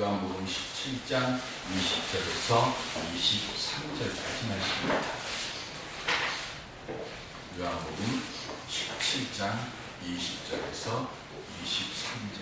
요한복음 17장 20절에서 23절까지 말씀입니다. 요한복음 17장 20절에서 23절.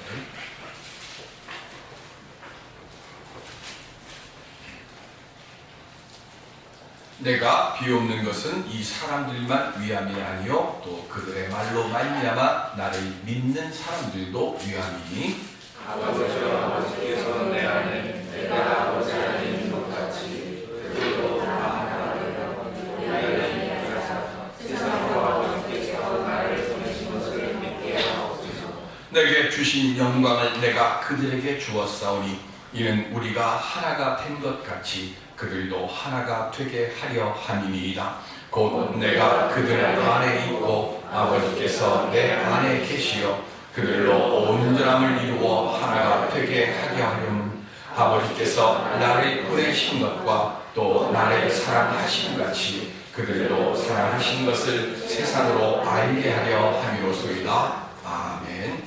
내가 비옵는 것은 이 사람들만 위함이 아니요 또 그들의 말로 말미암아 나를 믿는 사람들도 위함이니 아버지께서 내 안에 내가 아버지 안에 있는 것 같이 그들도 나를 믿게 세상과 아버지께서 나를 보내신 것을 믿게 하옵소서. 내게 주신 영광을 내가 그들에게 주었사오니 이는 우리가 하나가 된 것 같이 그들도 하나가 되게 하려 함이니이다. 곧 내가 그들 안에 있고 아버지께서 내 안에 계시어 그들로 온전함을 이루어 하나가 되게 하게 하려면 아버지께서 나를 보내신 것과 또 나를 사랑하신 같이 그들도 사랑하신 것을 세상으로 알게 하려 함이로소이다. 아멘.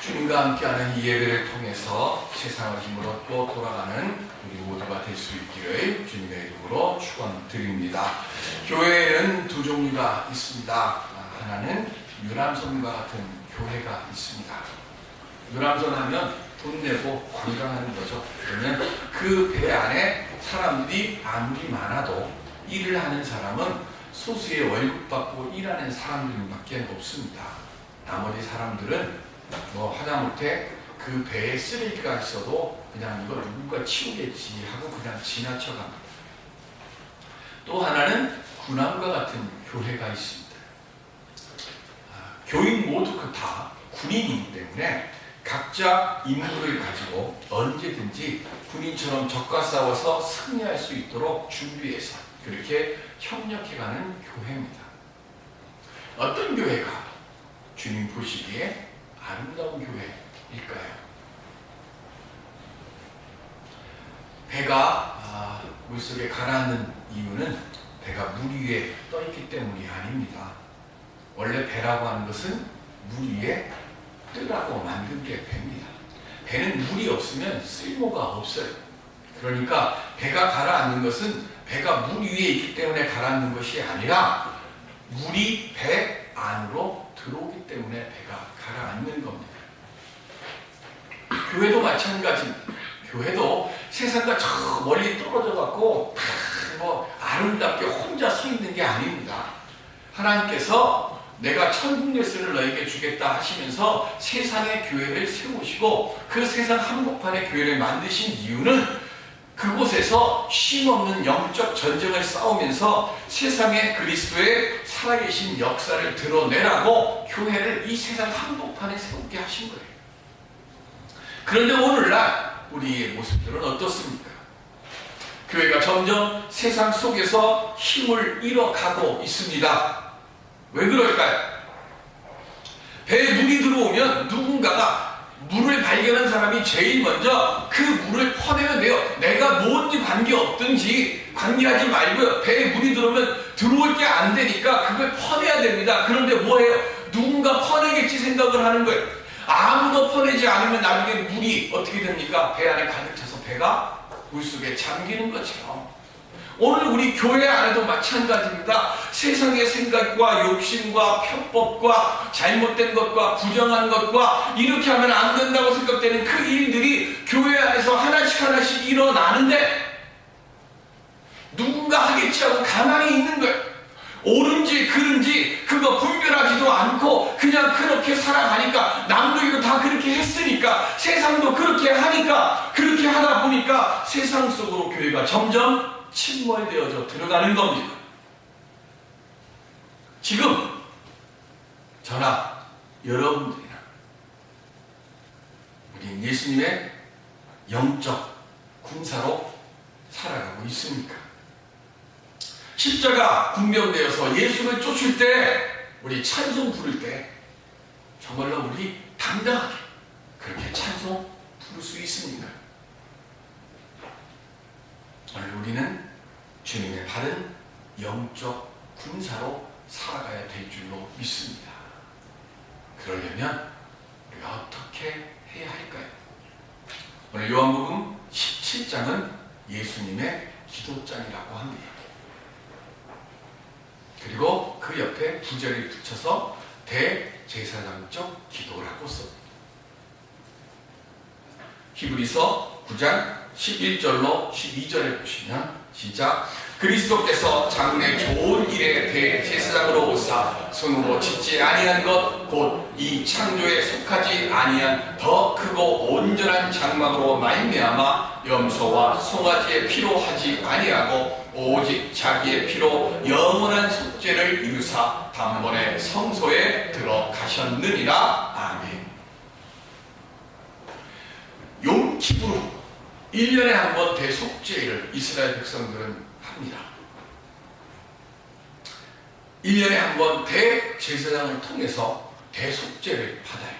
주님과 함께하는 이 예배를 통해서 세상을 힘을 얻고 돌아가는 우리 모두가 될 수 있기를 주님의 이름으로 축원드립니다. 교회에는 두 종류가 있습니다. 하나는 유람선과 같은 교회가 있습니다. 유람선 하면 돈 내고 관광하는 거죠. 그러면 그 배 안에 사람들이 아무리 많아도 일을 하는 사람은 소수의 월급 받고 일하는 사람들밖에 없습니다. 나머지 사람들은 하다못해 그 배에 쓰레기가 있어도 그냥 이거 누군가 치우겠지 하고 그냥 지나쳐갑니다. 또 하나는 군함과 같은 교회가 있습니다. 교인 모두 다 군인이기 때문에 각자 임무를 가지고 언제든지 군인처럼 적과 싸워서 승리할 수 있도록 준비해서 그렇게 협력해가는 교회입니다. 어떤 교회가 주님 보시기에 아름다운 교회일까요? 배가 물속에 가라앉는 이유는 배가 물 위에 떠있기 때문이 아닙니다. 원래 배라고 하는 것은 물 위에 뜨라고 만든 게 배입니다. 배는 물이 없으면 쓸모가 없어요. 그러니까 배가 가라앉는 것은 배가 물 위에 있기 때문에 가라앉는 것이 아니라 물이 배 안으로 들어오기 때문에 배가 가라앉는 겁니다. 교회도 마찬가지입니다. 교회도 세상과 저 멀리 떨어져 갖고 아름답게 혼자 서 있는 게 아닙니다. 하나님께서 내가 천국 열쇠를 너에게 주겠다 하시면서 세상의 교회를 세우시고 그 세상 한복판의 교회를 만드신 이유는 그곳에서 쉼없는 영적 전쟁을 싸우면서 세상의 그리스도의 살아계신 역사를 드러내라고 교회를 이 세상 한복판에 세우게 하신 거예요. 그런데 오늘날 우리의 모습들은 어떻습니까? 교회가 점점 세상 속에서 힘을 잃어가고 있습니다. 왜 그럴까요? 배에 물이 들어오면 누군가가 물을 발견한 사람이 제일 먼저 그 물을 퍼내면 돼요. 내가 뭔지 관계없든지 관계하지 말고요. 배에 물이 들어오면 들어올 게 안 되니까 그걸 퍼내야 됩니다. 그런데 뭐해요? 누군가 퍼내겠지 생각을 하는 거예요. 아무도 퍼내지 않으면 나중에 물이 어떻게 됩니까? 배 안에 가득 차서 배가 물속에 잠기는 것처럼 오늘 우리 교회 안에도 마찬가지입니다. 세상의 생각과 욕심과 편법과 잘못된 것과 부정한 것과 이렇게 하면 안 된다고 생각되는 그 일들이 교회 안에서 하나씩 일어나는데 누군가 하겠지 하고 가만히 있는 거예요. 옳은지 그른지 그거 분별하지도 않고 그냥 그렇게 살아가니까 남들도 다 그렇게 했으니까 세상도 그렇게 하니까 그렇게 하다 보니까 세상 속으로 교회가 점점 침몰되어져 들어가는 겁니다. 지금 저나 여러분들이나 우리 예수님의 영적 군사로 살아가고 있습니까? 십자가 군병되어서 예수를 쫓을 때 우리 찬송 부를 때 정말로 우리 당당하게 그렇게 찬송 부를 수 있습니까? 오늘 우리는 주님의 바른 영적 군사로 살아가야 될 줄로 믿습니다. 그러려면 우리가 어떻게 해야 할까요? 오늘 요한복음 17장은 예수님의 기도장이라고 합니다. 그리고 그 옆에 부절을 붙여서 대제사장적 기도라고 씁니다. 히브리서 9장 11절로 12절에 보시면 시작. 그리스도께서 장래 좋은 일에 대제사장으로 오사 손으로 짓지 아니한 것 곧 이 창조에 속하지 아니한 더 크고 온전한 장막으로 말미암아 염소와 송아지의 피로 하지 아니하고 오직 자기의 피로 영원한 속죄를 이루사 단번에 성소에 들어가셨느니라. 아멘. 용키브로 1년에 한 번 대속죄를 이스라엘 백성들은 합니다. 1년에 한 번 대제사장을 통해서 대속죄를 받아요.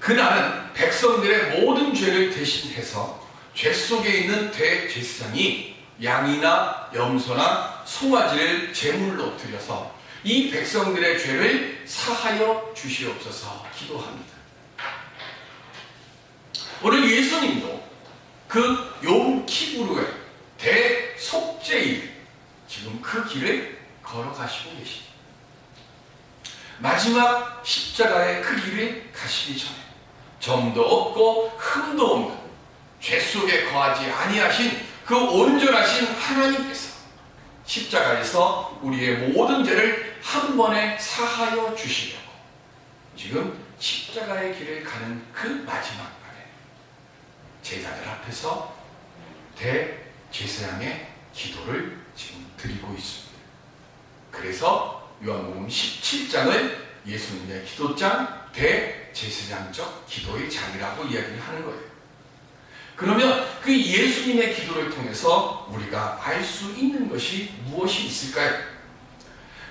그날은 백성들의 모든 죄를 대신해서 죄 속에 있는 대제사장이 양이나 염소나 송아지를 제물로 드려서 이 백성들의 죄를 사하여 주시옵소서 기도합니다. 오늘 예수님도 그 용키브루의 대속죄일 지금 그 길을 걸어가시고 계십니다. 마지막 십자가의 그 길을 가시기 전에 점도 없고 흠도 없는 죄 속에 거하지 아니하신 그 온전하신 하나님께서 십자가에서 우리의 모든 죄를 한 번에 사하여 주시려고 지금 십자가의 길을 가는 그 마지막 밤에 제자들 앞에서 대제사장의 기도를 지금 드리고 있습니다. 그래서 요한복음 17장을 예수님의 기도장, 대제사장적 기도의 장이라고 이야기를 하는 거예요. 그러면 그 예수님의 기도를 통해서 우리가 알 수 있는 것이 무엇이 있을까요?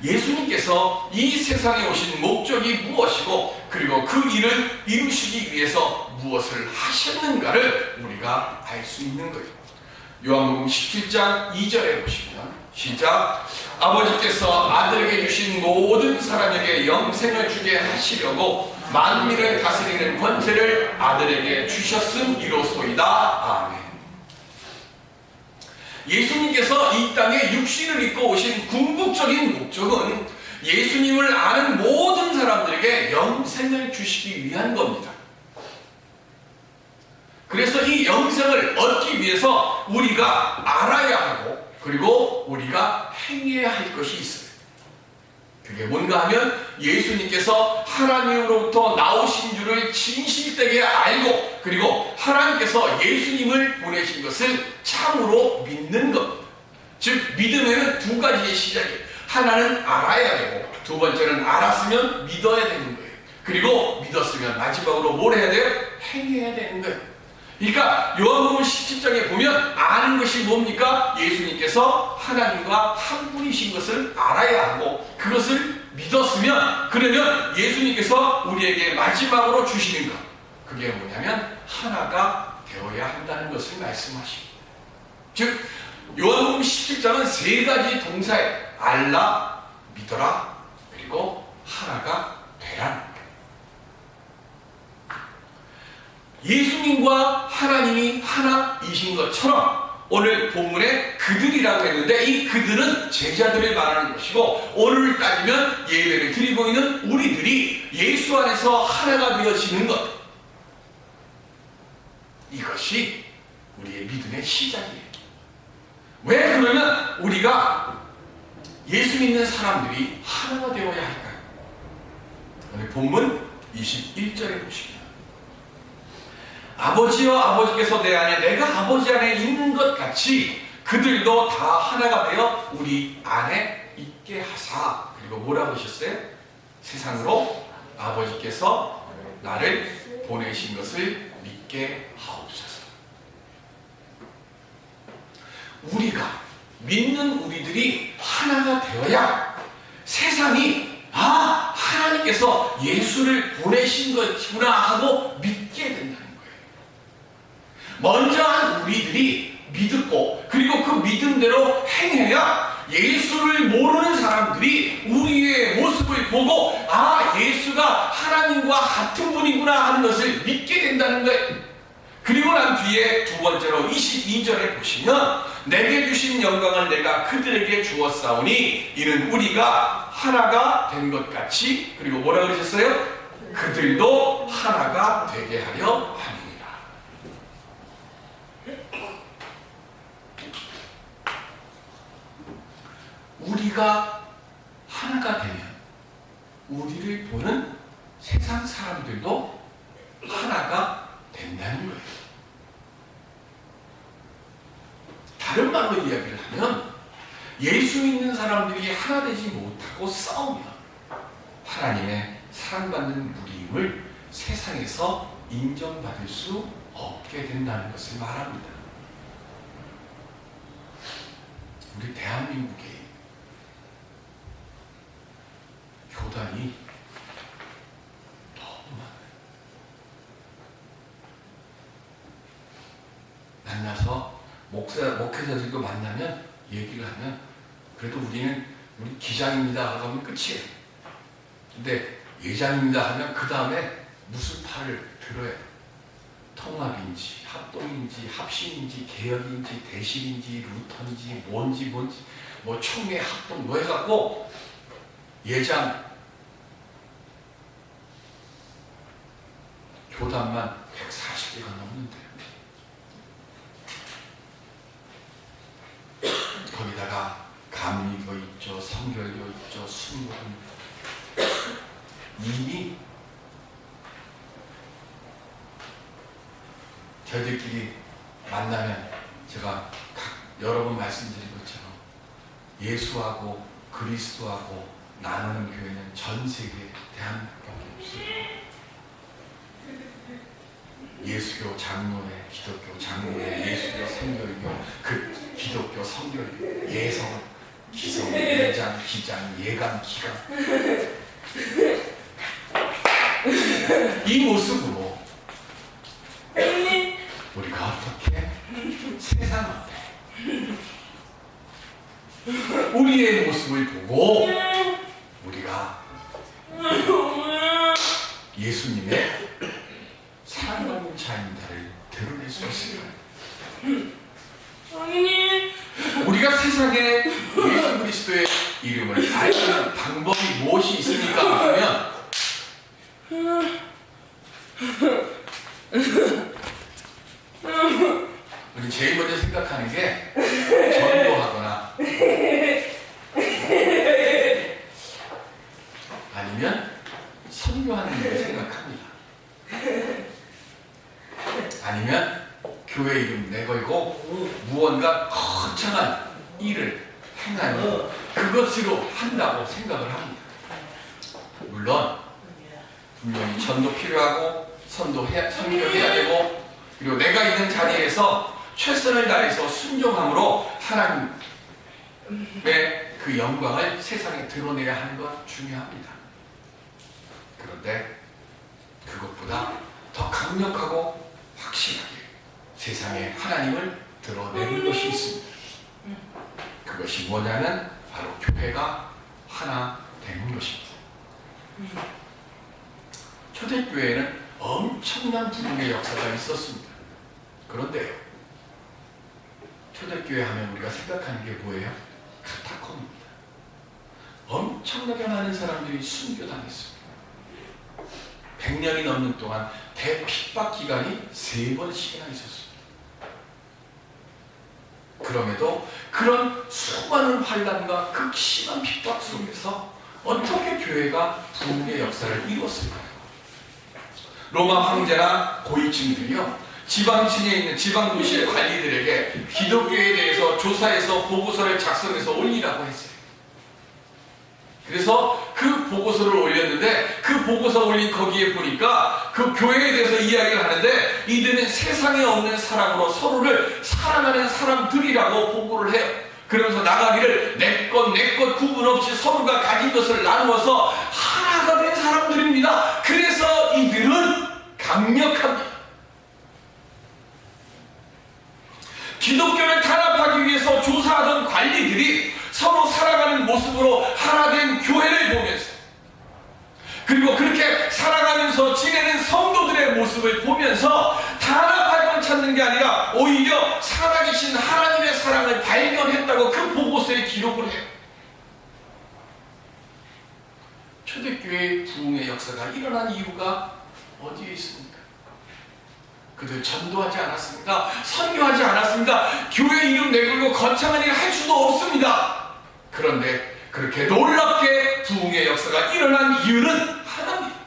예수님께서 이 세상에 오신 목적이 무엇이고 그리고 그 일을 이루시기 위해서 무엇을 하셨는가를 우리가 알 수 있는 거예요. 요한복음 17장 2절에 보시면 시작. 아버지께서 아들에게 주신 모든 사람에게 영생을 주게 하시려고 만민을 다스리는 권세를 아들에게 주셨음이로소이다. 아멘. 예수님께서 이 땅에 육신을 입고 오신 궁극적인 목적은 예수님을 아는 모든 사람들에게 영생을 주시기 위한 겁니다. 그래서 이 영생을 얻기 위해서 우리가 알아야 하고 그리고 우리가 행해야 할 것이 있어요. 그게 뭔가 하면 예수님께서 하나님으로부터 나오신 줄을 진실되게 알고 그리고 하나님께서 예수님을 보내신 것을 참으로 믿는 겁니다. 즉 믿음에는 두 가지의 시작이에요. 하나는 알아야 되고 두 번째는 알았으면 믿어야 되는 거예요. 그리고 믿었으면 마지막으로 뭘 해야 돼요? 행해야 되는 거예요. 그러니까 요한복음 17장에 보면 아는 것이 뭡니까? 예수님께서 하나님과 한 분이신 것을 알아야 하고 그것을 믿었으면 그러면 예수님께서 우리에게 마지막으로 주시는 것 그게 뭐냐면 하나가 되어야 한다는 것을 말씀하십니다. 즉 요한복음 17장은 세 가지 동사에 알라, 믿어라, 그리고 하나가 되라는 거예요. 예수님과 하나님이 하나이신 것처럼 오늘 본문에 그들이라고 했는데 이 그들은 제자들을 말하는 것이고 오늘 따지면 예배를 드리고 있는 우리들이 예수 안에서 하나가 되어지는 것 이것이 우리의 믿음의 시작이에요. 왜 그러면 우리가 예수 믿는 사람들이 하나가 되어야 할까요? 오늘 본문 21절에 보시면 아버지여 아버지께서 내 안에 내가 아버지 안에 있는 것 같이 그들도 다 하나가 되어 우리 안에 있게 하사. 그리고 뭐라고 하셨어요? 세상으로 아버지께서 나를 보내신 것을 믿게 하옵소서. 우리가 믿는 우리들이 하나가 되어야 세상이 하나님께서 예수를 보내신 것이구나 하고 믿게 된다는 거예요. 먼저 한 우리들이 믿고 그리고 그 믿음대로 행해야 예수를 모르는 사람들이 우리의 모습을 보고 예수가 하나님과 같은 분이구나 하는 것을 믿게 된다는 거예요. 그리고 난 뒤에 두 번째로 22절에 보시면 내게 주신 영광을 내가 그들에게 주었사오니 이는 우리가 하나가 된 것 같이, 그리고 뭐라 그러셨어요? 그들도 하나가 되게 하려 함이니라. 우리가 하나가 되면 우리를 보는 세상 사람들도 하나가 된다는 거예요. 다른 말로 이야기를 하면 예수 믿는 사람들이 하나 되지 못하고 싸우면 하나님의 사랑받는 무리임을 세상에서 인정받을 수 없게 된다는 것을 말합니다. 우리 대한민국에 교단이 너무 많아요. 만나서 목회자들도 만나면 얘기를 하면 그래도 우리 기장입니다 하면 끝이에요. 근데 예장입니다 하면 그 다음에 무슨 팔을 들어야 돼요. 통합인지 합동인지 합심인지 개혁인지 대실인지 루터인지 뭔지 뭐 총회 합동 뭐 해갖고 예장 교단만 140개가 넘는데요. 거기다가 감리교 있죠, 성결교 있죠, 순복음 이미 저희들끼리 만나면 제가 여러 번 말씀드린 것처럼 예수하고 그리스도하고 나누는 교회는 전 세계 대한민국밖에 없어요. 예수교 장로회, 기독교 장로회, 예수교 성결교, 그 기독교 성결교, 예성, 기성, 예장, 기장, 예감, 기감. 이 모습으로 우리가 어떻게 세상 앞에 우리의 모습을 보고 우리가 예수님의 사랑받는 자인다를 드러낼 수 있을까요? 우리가 세상에 예수 그리스도의 이름을 알리는 방법이 무엇이 있습니까? 하면 우리 제일 먼저 생각하는 게 전도하거나 아니면 선교하는 일을 생각합니다. 아니면 교회 이름 내걸고 무언가 거창한 일을 행하는 그것으로 한다고 생각을 합니다. 물론 분명히 전도 필요하고 선교해야 되고, 그리고 내가 있는 자리에서 최선을 다해서 순종함으로 하나님의 그 영광을 세상에 드러내야 하는 것 중요합니다. 그런데 그것보다 더 강력하고 확실하게 세상에 하나님을 드러내는 것이 있습니다. 그것이 뭐냐면 바로 교회가 하나 되는 것입니다. 초대교회에는 엄청난 부흥의 역사가 있었습니다. 그런데요, 초대교회 하면 우리가 생각하는 게 뭐예요? 카타콤입니다. 엄청나게 많은 사람들이 순교당했습니다. 100년이 넘는 동안 대핍박 기간이 3번씩이나 있었습니다. 그럼에도 그런 수많은 환난과 극심한 핍박 속에서 어떻게 교회가 부흥의 역사를 이루었을까요? 로마 황제나 고위층들이요, 지방층에 있는 지방도시의 관리들에게 기독교에 대해서 조사해서 보고서를 작성해서 올리라고 했어요. 그래서 그 보고서를 올렸는데 그 보고서 올린 거기에 보니까 그 교회에 대해서 이야기를 하는데 이들은 세상에 없는 사랑으로 서로를 사랑하는 사람들이라고 보고를 해요. 그러면서 나가기를 내 것 구분 없이 서로가 가진 것을 나누어서 하나가 된 사람들입니다. 그래서 이들은 강력합니다. 기독교를 탄압하기 위해서 조사하던 관리들이 서로 살아가는 모습으로 하나된 교회를 보면서, 그리고 그렇게 살아가면서 지내는 성도들의 모습을 보면서 탄압할 건 찾는 게 아니라 오히려 살아계신 하나님의 사랑을 발견했다고 그 보고서에 기록을 해요. 초대교회 부흥의 역사가 일어난 이유가 어디에 있습니까? 그들 전도하지 않았습니다. 선교하지 않았습니다. 교회 이름 내걸고 거창한 일 할 수도 없습니다. 그런데 그렇게 놀랍게 부흥의 역사가 일어난 이유는 하나입니다.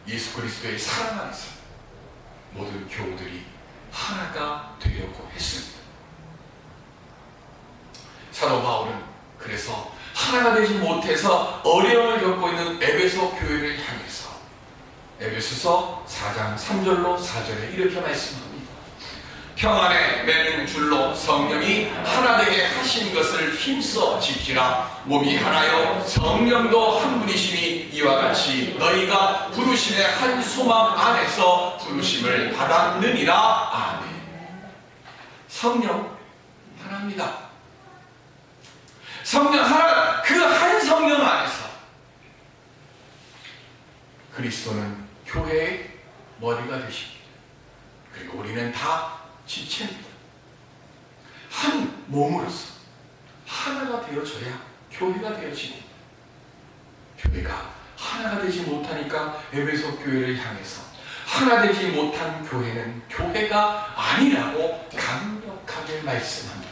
예수 그리스도의 사랑 안에서 모든 교우들이 하나가 되려고 했습니다. 사도 바울은 그래서 하나가 되지 못해서 어려움을 겪고 있는 에베소 교회를 향해서 에베소서 4장 3절로 4절에 이렇게 말씀합니다. 평안에 매는 줄로 성령이 하나 되게 하신 것을 힘써 지키라. 몸이 하나요 성령도 한 분이시니 이와 같이 너희가 부르심의 한 소망 안에서 부르심을 받았느니라. 아멘. 성령 하나입니다. 성령 하나, 그 한 성령 안에서 그리스도는 교회의 머리가 되십니다. 그리고 우리는 다 지체입니다. 한 몸으로서 하나가 되어져야 교회가 되어집니다. 교회가 하나가 되지 못하니까 에베소 교회를 향해서 하나 되지 못한 교회는 교회가 아니라고 강력하게 말씀합니다.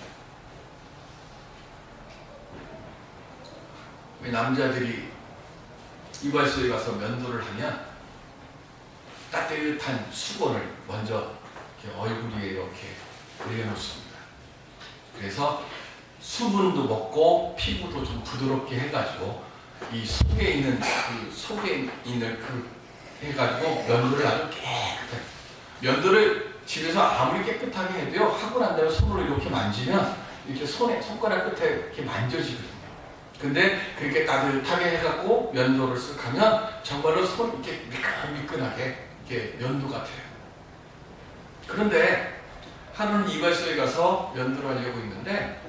왜 남자들이 이발소에 가서 면도를 하면 따뜻한 수건을 먼저 이렇게 얼굴 위에 이렇게 올려놓습니다. 그래서 수분도 먹고 피부도 좀 부드럽게 해가지고 이 속에 있는 해가지고 면도를 아주 깨끗하게, 면도를 집에서 아무리 깨끗하게 해도요, 하고 난 다음에 손으로 이렇게 만지면 이렇게 손가락 끝에 이렇게 만져지거든요. 근데 그렇게 따뜻하게 해갖고 면도를 쓱 하면 정말로 손 이렇게 미끈미끈하게 이렇게 면도 같아요. 그런데 하루는 이발소에 가서 면도를 하려고 했는데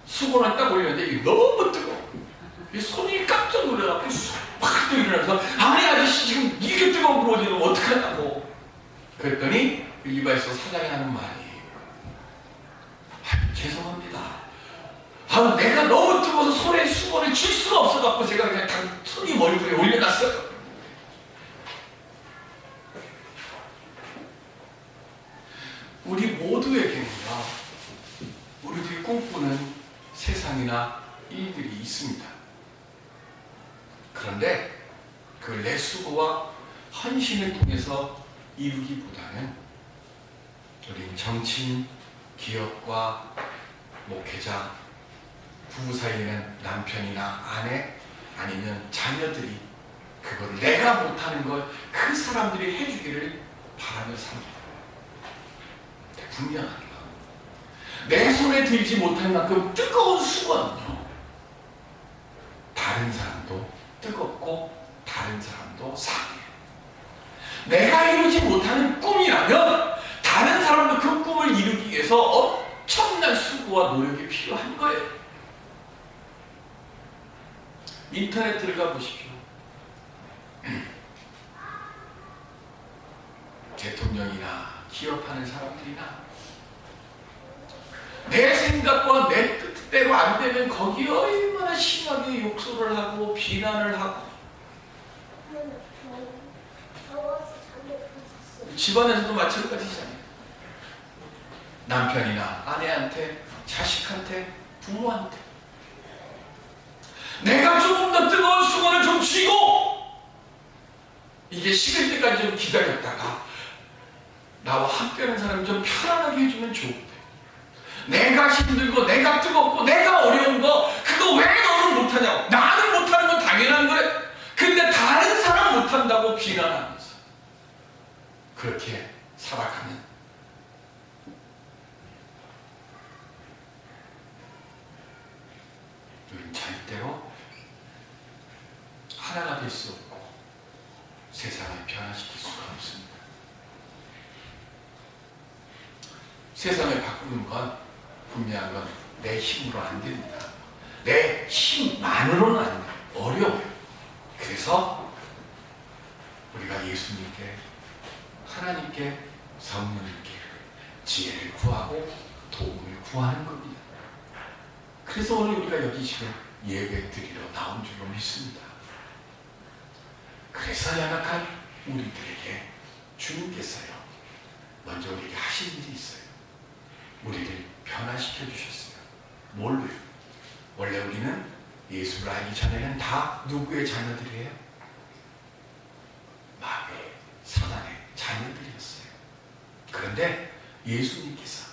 수건을 딱 올렸는데 이게 너무 뜨거워. 이 손이 깜짝 놀라갖고 확 일어나서 아니 아저씨 지금 이게 뜨거운 걸 어디는 어떡하냐고. 그랬더니 그 이발소 사장이 하는 말이 죄송합니다. 내가 너무 뜨거워서 손에 수건을 줄 수가 없어갖고 제가 그냥 손님 얼굴에 올려놨어요. 우리 모두에게는요, 우리들이 꿈꾸는 세상이나 일들이 있습니다. 그런데 그 내 수고와 헌신을 통해서 이루기보다는 우린 정치인, 기업과 목회자, 부부 사이에는 남편이나 아내 아니면 자녀들이 그걸 내가 못하는 걸 그 사람들이 해주기를 바라며 삽니다. 분명한 거. 내 손에 들지 못할 만큼 뜨거운 수건은요, 다른 사람도 뜨겁고 다른 사람도 상해요. 내가 이루지 못하는 꿈이라면 다른 사람도 그 꿈을 이루기 위해서 엄청난 수고와 노력이 필요한 거예요. 인터넷 들어가 보십시오. 대통령이나 기업하는 사람들이나 내 생각과 내 뜻대로 안 되면 거기에 얼마나 심하게 욕설을 하고 비난을 하고, 집안에서도 마찬가지잖아요. 남편이나 아내한테, 자식한테, 부모한테 내가 조금 더 뜨거운 수건을 좀 쥐고 이게 식을 때까지 좀 기다렸다가 나와 함께하는 사람이 좀 편안하게 해주면 좋은데, 내가 힘들고 내가 뜨겁고 내가 어려운 거 그거 왜 너는 못하냐고. 나는 못하는 건 당연한 거래. 근데 다른 사람 못한다고 비난하면서 그렇게 살아가면 우리는 절대로 하나가 될 수 없고 세상을 변화시킬 수가 없습니다. 세상을 바꾸는 건 분명한 건 내 힘으로 안 됩니다. 내 힘만으로는 안 돼요. 어려워요. 그래서 우리가 예수님께, 하나님께, 성령님께 우리가 여기 지금 예배 드리러 나온 줄로 믿습니다. 그래서 연약한 우리들에게 주님께서요 먼저 우리에게 하신 일이 있어요. 우리를 변화시켜 주셨어요. 뭘로요? 원래 우리는 예수를 알기 전에는 다 누구의 자녀들이에요? 마귀, 사단의 자녀들이었어요. 그런데 예수님께서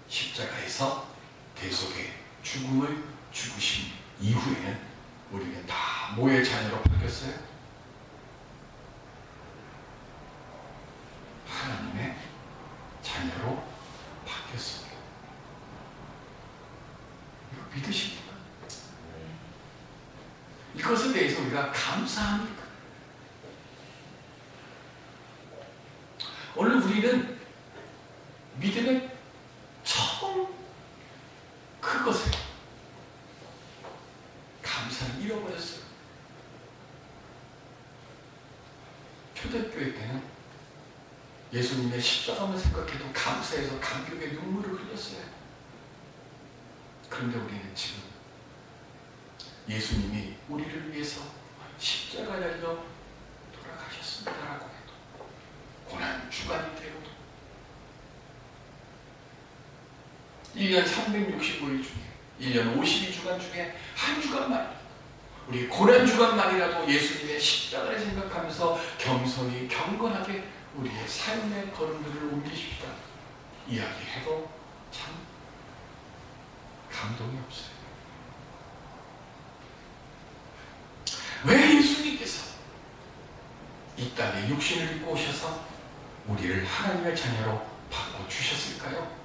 십자가에서 대속의 죽음을 죽으신 이후에는 우리는 다 뭐의 자녀로 바뀌었어요? 하나님의 자녀로 바뀌었습니다. 이거 믿으십니까? 이것에 대해서 우리가 감사합니까? 오늘 우리는 믿음의 처음 그것에 감사를 잃어버렸어요. 초대교회 때는 예수님의 십자가만 생각해도 감사해서 감격의 눈물을 흘렸어요. 그런데 우리는 지금 예수님이 우리를 위해서 십자가 달려 돌아가셨습니다라고 해도, 고난 주간이 되어도, 1년 365일 중에 1년 52주간 중에 한 주간만이라도, 우리 고난 주간만이라도 예수님의 십자가를 생각하면서 겸손히 경건하게 우리의 삶의 걸음들을 옮기십시다 이야기해도 참 감동이 없어요. 왜 예수님께서 이 땅에 육신을 입고 오셔서 우리를 하나님의 자녀로 바꿔주셨을까요?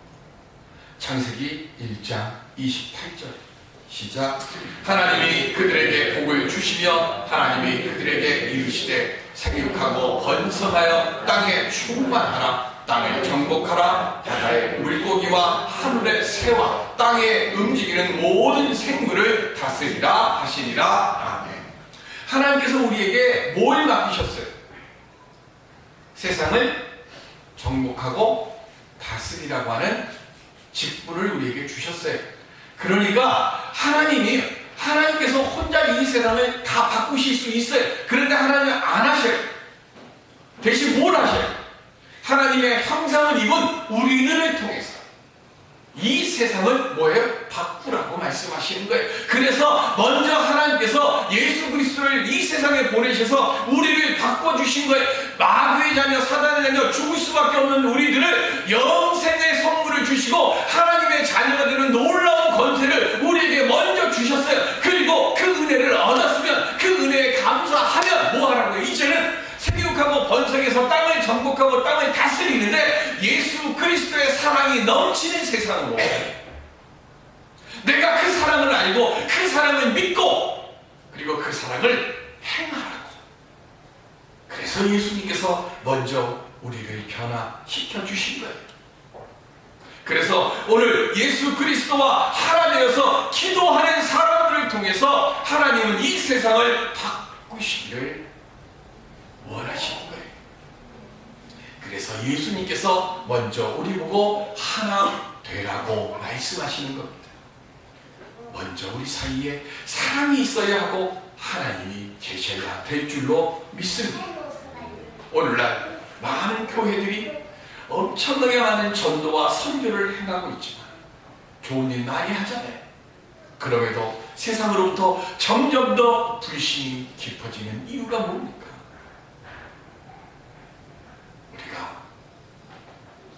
창세기 1장 28절 시작. 하나님이 그들에게 복을 주시며 하나님이 그들에게 이르시되 생육하고 번성하여 땅에 충만하라. 땅을 정복하라. 바다의 물고기와 하늘의 새와 땅에 움직이는 모든 생물을 다스리라 하시니라. 아멘. 하나님께서 우리에게 뭘 맡기셨어요? 세상을 정복하고 다스리라고 하는 직분을 우리에게 주셨어요. 그러니까 하나님께서 혼자 이 세상을 다 바꾸실 수 있어요. 그런데 하나님은 안 하셔요. 대신 뭘 하셔요? 하나님의 형상을 입은 우리들을 통해서 이 세상을 뭐예요? 바꾸라고 말씀하시는 거예요. 그래서 먼저 하나님께서 예수 그리스도를 이 세상에 보내셔서 우리를 바꿔주신 거예요. 마귀의 자녀, 사단의 자녀, 죽을 수밖에 없는 우리들을 영생의 선물을 주시고 하나님의 자녀가 되는 놀라운 권세를 우리에게 먼저 주셨어요. 그리고 그 은혜를 얻었으면 그 은혜에 감사하면 뭐 하라고요? 이제는 생육하고 번성해서 땅을 정복하고 땅을 다스리는데 예수 그리스도의 사랑이 넘치는 세상으로 내가 그 사랑을 알고 그 사랑을 믿고 그리고 그 사랑을 행하라고. 그래서 예수님께서 먼저 우리를 변화시켜 주신 거예요. 그래서 오늘 예수 그리스도와 하나 되어서 기도하는 사람들을 통해서 하나님은 이 세상을 바꾸시기를 원하시는 거예요. 그래서 예수님께서 먼저 우리 보고 하나 되라고 말씀하시는 겁니다. 먼저 우리 사이에 사랑이 있어야 하고 하나님이 계셔야 될 줄로 믿습니다. 오늘날 많은 교회들이 엄청나게 많은 전도와 선교를 행하고 있지만 좋은 일 많이 하잖아요. 그럼에도 세상으로부터 점점 더 불신이 깊어지는 이유가 뭡니까? 우리가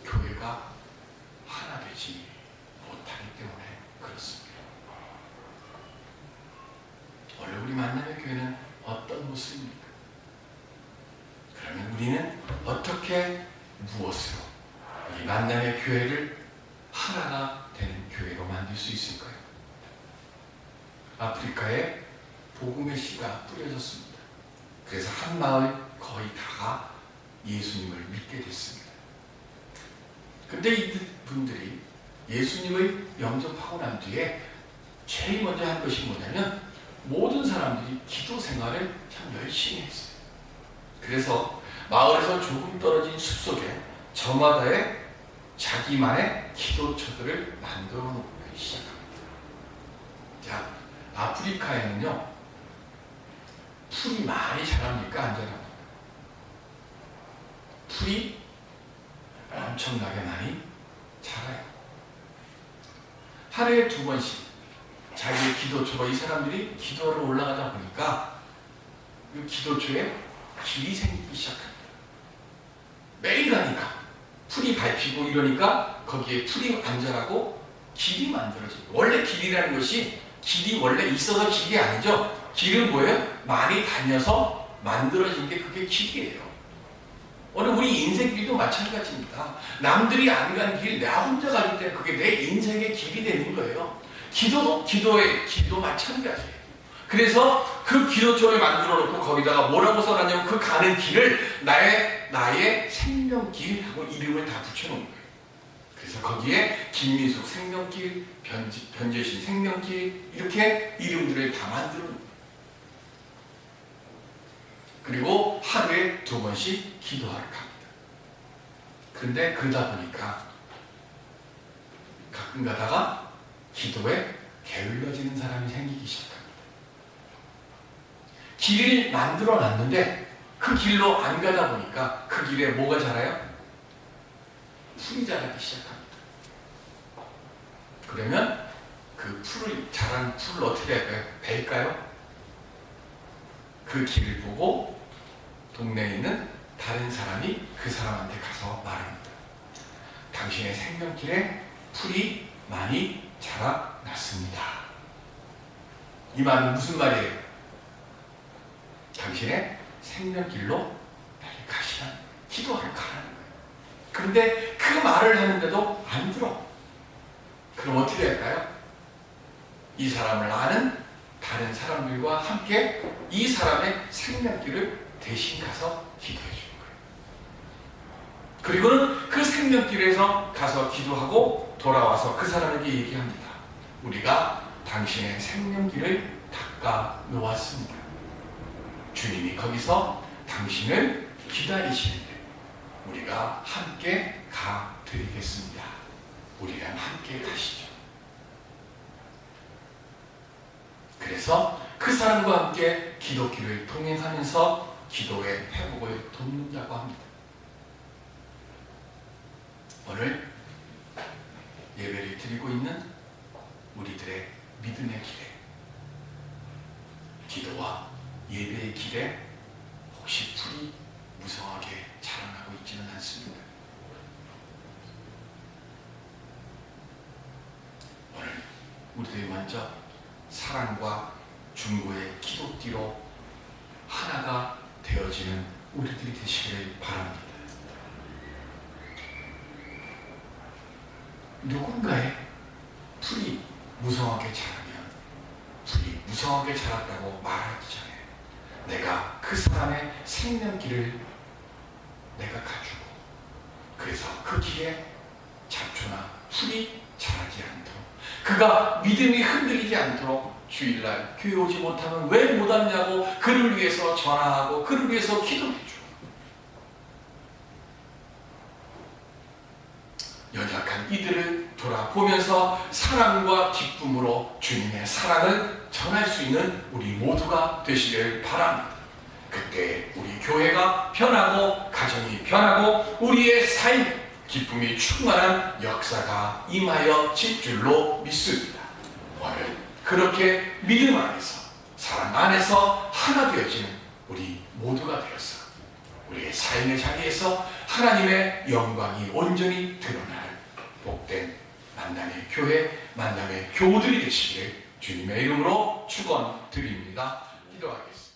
교회가 하나 되지 못하기 때문에 그렇습니다. 원래 우리 만남의 교회는 어떤 모습입니까? 그러면 우리는 어떻게 무엇으로 이 만남의 교회를 하나가 되는 교회로 만들 수 있을까요? 아프리카에 복음의 씨가 뿌려졌습니다. 그래서 한 마을 거의 다가 예수님을 믿게 됐습니다. 근데 이분들이 예수님을 영접하고 난 뒤에 제일 먼저 한 것이 뭐냐면 모든 사람들이 기도 생활을 참 열심히 했어요. 그래서 마을에서 조금 떨어진 숲속에 저마다의 자기만의 기도처들을 만들어 놓기 시작합니다. 자, 아프리카에는요, 풀이 많이 자랍니까? 안 자랍니까? 풀이 엄청나게 많이 자라요. 하루에 2번씩 자기의 기도초로 이 사람들이 기도를 올라가다 보니까 이 기도초에 길이 생기기 시작합니다. 매일 가니까 풀이 밟히고 이러니까 거기에 풀이 안 자라고 길이 만들어집니다. 원래 길이라는 것이 길이 원래 있어서 길이 아니죠. 길은 뭐예요? 많이 다녀서 만들어진 게 그게 길이에요. 오늘 우리 인생길도 마찬가지입니다. 남들이 안 간 길, 나 혼자 가기 때문에 그게 내 인생의 길이 되는 거예요. 기도도 기도의 길도 마찬가지예요. 그래서 그 기도초를 만들어 놓고 거기다가 뭐라고 써놨냐면 그 가는 길을 나의 생명길하고 이름을 다 붙여놓은 거예요. 그래서 거기에 김민숙 생명길, 변재신 생명길 이렇게 이름들을 다 만들어 놓은 거예요. 그리고 하루에 2번씩 기도하러 갑니다. 그런데 그러다 보니까 가끔 가다가 기도에 게을러지는 사람이 생기기 시작합니다. 길을 만들어 놨는데 그 길로 안 가다 보니까 그 길에 뭐가 자라요? 풀이 자라기 시작합니다. 그러면 그 자란 풀을 어떻게 할까요? 벨까요? 그 길을 보고 동네에 있는 다른 사람이 그 사람한테 가서 말합니다. 당신의 생명길에 풀이 많이 자라났습니다. 이 말은 무슨 말이에요? 당신의 생명길로 빨리 가시라는 거예요. 기도하러 가라는 거예요. 그런데 그 말을 하는데도 안 들어. 그럼 어떻게 할까요? 이 사람을 아는 다른 사람들과 함께 이 사람의 생명길을 대신 가서 기도해 주는 거예요. 그리고는 그 생명길에서 가서 기도하고 돌아와서 그 사람에게 얘기합니다. 우리가 당신의 생명길을 닦아 놓았습니다. 주님이 거기서 당신을 기다리시는데 우리가 함께 가 드리겠습니다. 우리랑 함께 가시죠. 그래서 그 사람과 함께 기도길을 동행하면서 기도의 회복을 돕는다고 합니다. 오늘 예배를 드리고 있는 우리들의 믿음의 길에, 기도와 예배의 길에 혹시 풀이 무성하게 자라나고 있지는 않습니다. 오늘 우리들이 먼저 사랑과 중보의 기도띠로 하나가 되어지는 우리들이 되시기를 바랍니다. 누군가의 풀이 무성하게 자라면 풀이 무성하게 자랐다고 말하기 전에 내가 그 사람의 생명길을 내가 가주고 그래서 그 길에 잡초나 풀이 자라지 않도록 그가 믿음이 흔들리지 않도록 주일날 교회 오지 못하면 왜 못 왔냐고 그를 위해서 전화하고 그를 위해서 기도해줘. 연약한 이들을 돌아보면서 사랑과 기쁨으로 주님의 사랑을 전할 수 있는 우리 모두가 되시길 바랍니다. 그때 우리 교회가 변하고 가정이 변하고 우리의 삶 기쁨이 충만한 역사가 임하여 질 줄로 믿습니다. 오늘 그렇게 믿음 안에서 사랑 안에서 하나 되어지는 우리 모두가 되어서 우리의 삶의 자리에서 하나님의 영광이 온전히 드러날 복된 만남의 교회, 만남의 교우들이 되시기를 주님의 이름으로 축원드립니다. 기도하겠습니다.